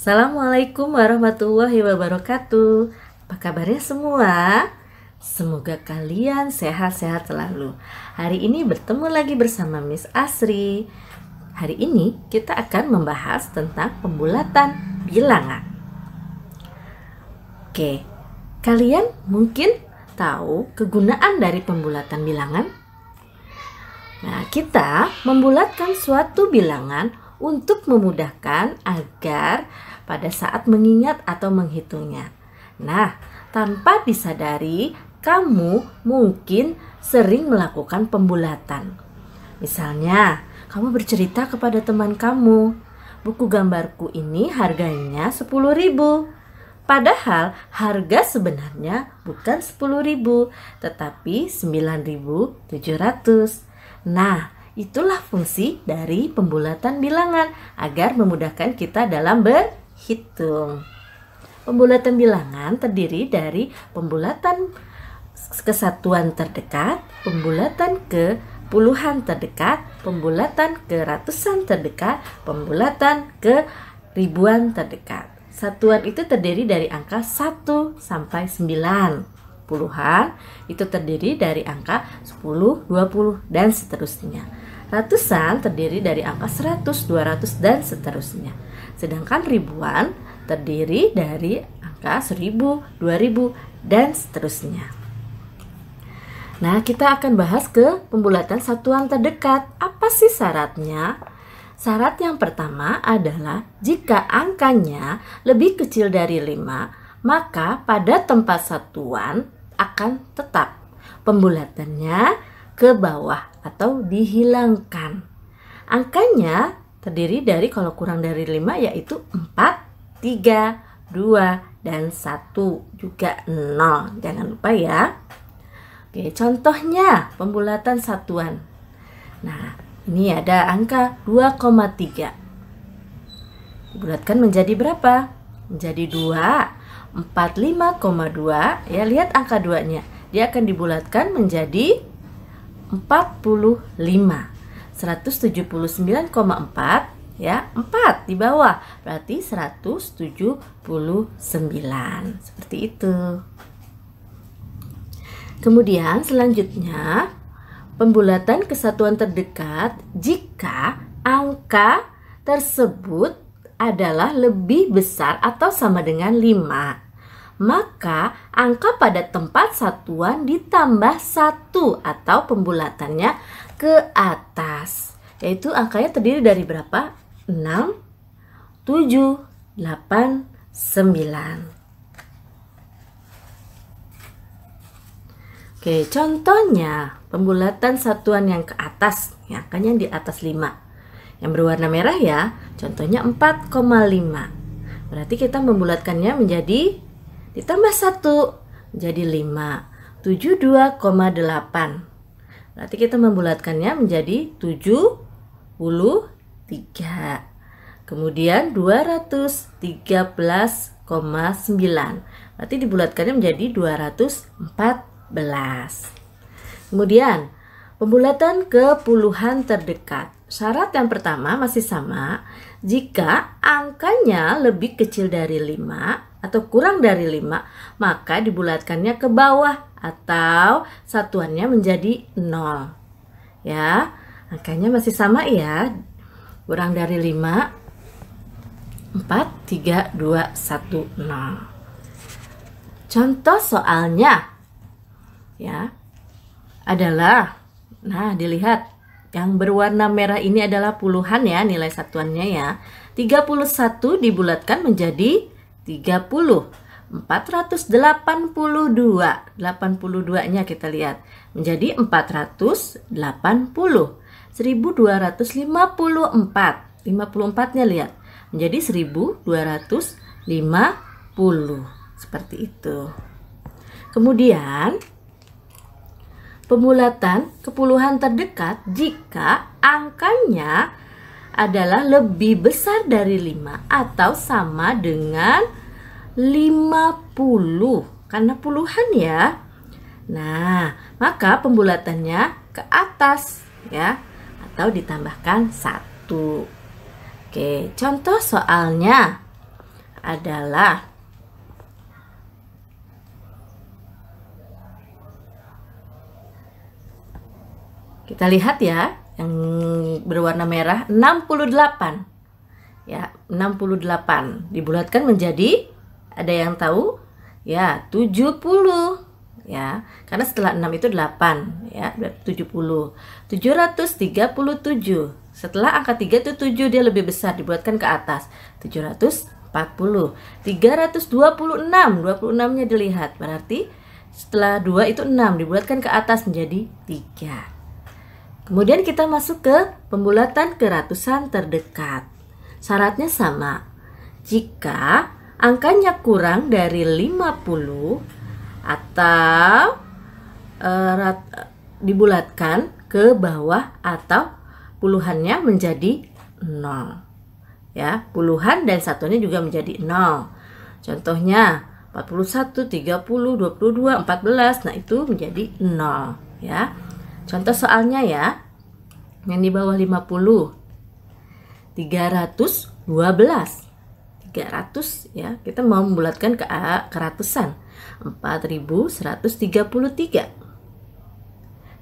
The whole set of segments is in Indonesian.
Assalamualaikum warahmatullahi wabarakatuh. Apa kabarnya semua? Semoga kalian sehat-sehat selalu. Hari ini bertemu lagi bersama Miss Asri. Hari ini kita akan membahas tentang pembulatan bilangan. Oke, kalian mungkin tahu kegunaan dari pembulatan bilangan? Nah, kita membulatkan suatu bilangan untuk memudahkan agar pada saat mengingat atau menghitungnya. Nah, tanpa disadari, kamu mungkin sering melakukan pembulatan. Misalnya, kamu bercerita kepada teman kamu, buku gambarku ini harganya 10.000. Padahal harga sebenarnya bukan 10.000, tetapi 9.700. Nah, itulah fungsi dari pembulatan bilangan agar memudahkan kita dalam berhitung. Pembulatan bilangan terdiri dari pembulatan kesatuan terdekat, pembulatan ke puluhan terdekat, pembulatan ke ratusan terdekat, pembulatan ke ribuan terdekat. Satuan itu terdiri dari angka 1 sampai 9. Puluhan itu terdiri dari angka 10, 20, dan seterusnya. Ratusan terdiri dari angka 100, 200, dan seterusnya. Sedangkan ribuan terdiri dari angka 1000, 2000, dan seterusnya. Nah, kita akan bahas ke pembulatan satuan terdekat. Apa sih syaratnya? Syarat yang pertama adalah jika angkanya lebih kecil dari 5, maka pada tempat satuan akan tetap pembulatannya ke bawah atau dihilangkan. Angkanya terdiri dari kalau kurang dari 5 yaitu 4, 3, 2, dan 1, juga 0. Jangan lupa ya. Oke, contohnya pembulatan satuan. Nah, ini ada angka 2,3. Dibulatkan menjadi berapa? Menjadi 2. 45,2. Ya, lihat angka 2-nya. Dia akan dibulatkan menjadi 45. 179,4 ya, 4 di bawah berarti 179. Seperti itu. Kemudian selanjutnya pembulatan kesatuan terdekat jika angka tersebut adalah lebih besar atau sama dengan 5. Maka angka pada tempat satuan ditambah 1 atau pembulatannya ke atas. Yaitu angkanya terdiri dari berapa? 6, 7, 8, 9. Oke, contohnya pembulatan satuan yang ke atas, ya, angkanya di atas 5. Yang berwarna merah ya, contohnya 4,5. Berarti kita membulatkannya menjadi ditambah 1 menjadi 5. 72,8. Berarti kita membulatkannya menjadi 73. Kemudian 213,9. Berarti dibulatkannya menjadi 214. Kemudian pembulatan ke puluhan terdekat. Syarat yang pertama masih sama. Jika angkanya lebih kecil dari 5 atau kurang dari 5, maka dibulatkannya ke bawah atau satuannya menjadi 0. Ya, angkanya masih sama ya. Kurang dari 5, 4, 3, 2, 1, 0. Contoh soalnya ya adalah, nah dilihat yang berwarna merah ini adalah puluhan ya, nilai satuannya ya. 31 dibulatkan menjadi 30. 482. 82-nya kita lihat menjadi 480. 1254. 54-nya lihat menjadi 1250. Seperti itu. Kemudian pembulatan ke puluhan terdekat jika angkanya adalah lebih besar dari 5 atau sama dengan 50 karena puluhan ya. Nah, maka pembulatannya ke atas ya atau ditambahkan 1. Oke, contoh soalnya adalah kita lihat ya, yang berwarna merah 68. Ya, 68 dibulatkan menjadi, ada yang tahu? Ya, 70. Ya, karena setelah 6 itu 8, ya, 70. 737. Setelah angka 3 itu 7, dia lebih besar, dibulatkan ke atas. 740. 326, 26-nya dilihat. Berarti setelah 2 itu 6, dibulatkan ke atas menjadi 3. Kemudian kita masuk ke pembulatan ke ratusan terdekat. Syaratnya sama. Jika angkanya kurang dari 50 atau dibulatkan ke bawah atau puluhannya menjadi 0. Ya, puluhan dan satunya juga menjadi 0. Contohnya 41, 30, 22, 14. Nah, itu menjadi 0, ya. Contoh soalnya ya, yang di bawah 50, 312, 300 ya, kita mau membulatkan ke ratusan, 4133.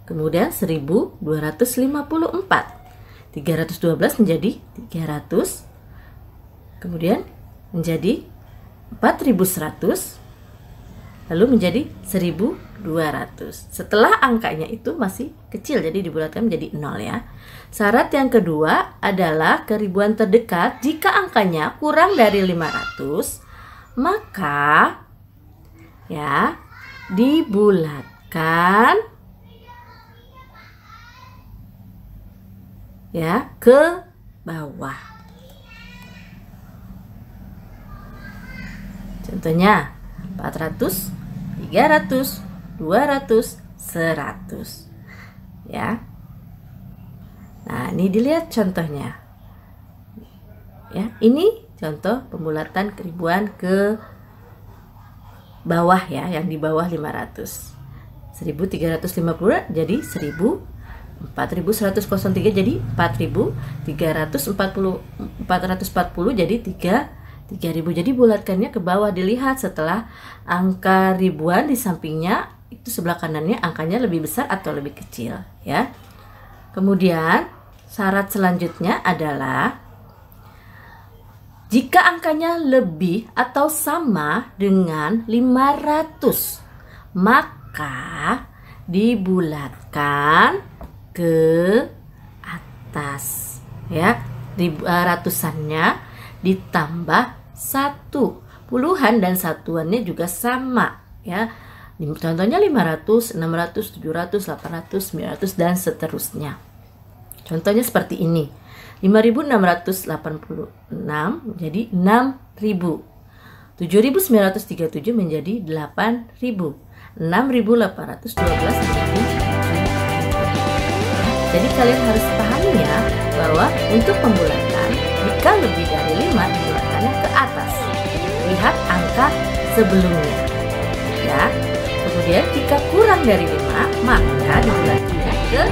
Kemudian 1254, 312 menjadi 300, kemudian menjadi 4100, lalu menjadi 1200. Setelah angkanya itu masih kecil, jadi dibulatkan menjadi 0 ya. Syarat yang kedua adalah keribuan terdekat. Jika angkanya kurang dari 500, maka ya dibulatkan ya ke bawah. Contohnya 400, 300, 200, 100. Ya. Nah, ini dilihat contohnya. Ya, ini contoh pembulatan keribuan ke bawah ya, yang di bawah 500. 1350 jadi 1000, 4103 jadi 4340, 440 jadi 3000. Jadi bulatkannya ke bawah, dilihat setelah angka ribuan di sampingnya itu sebelah kanannya angkanya lebih besar atau lebih kecil ya. Kemudian syarat selanjutnya adalah jika angkanya lebih atau sama dengan 500, maka dibulatkan ke atas ya. Ratusannya ditambah 1, puluhan dan satuannya juga sama ya. Contohnya 500, 600, 700, 800, 900 dan seterusnya. Contohnya seperti ini. 5686 menjadi 6000. 7937 menjadi 8000. 6812 menjadi 7. Jadi kalian harus pahami ya bahwa untuk pembulatan jika lebih dari 5 dibulatkannya ke atas. Lihat angka sebelumnya. Ya. Kemudian jika kurang dari 5 maka dibulatkannya ke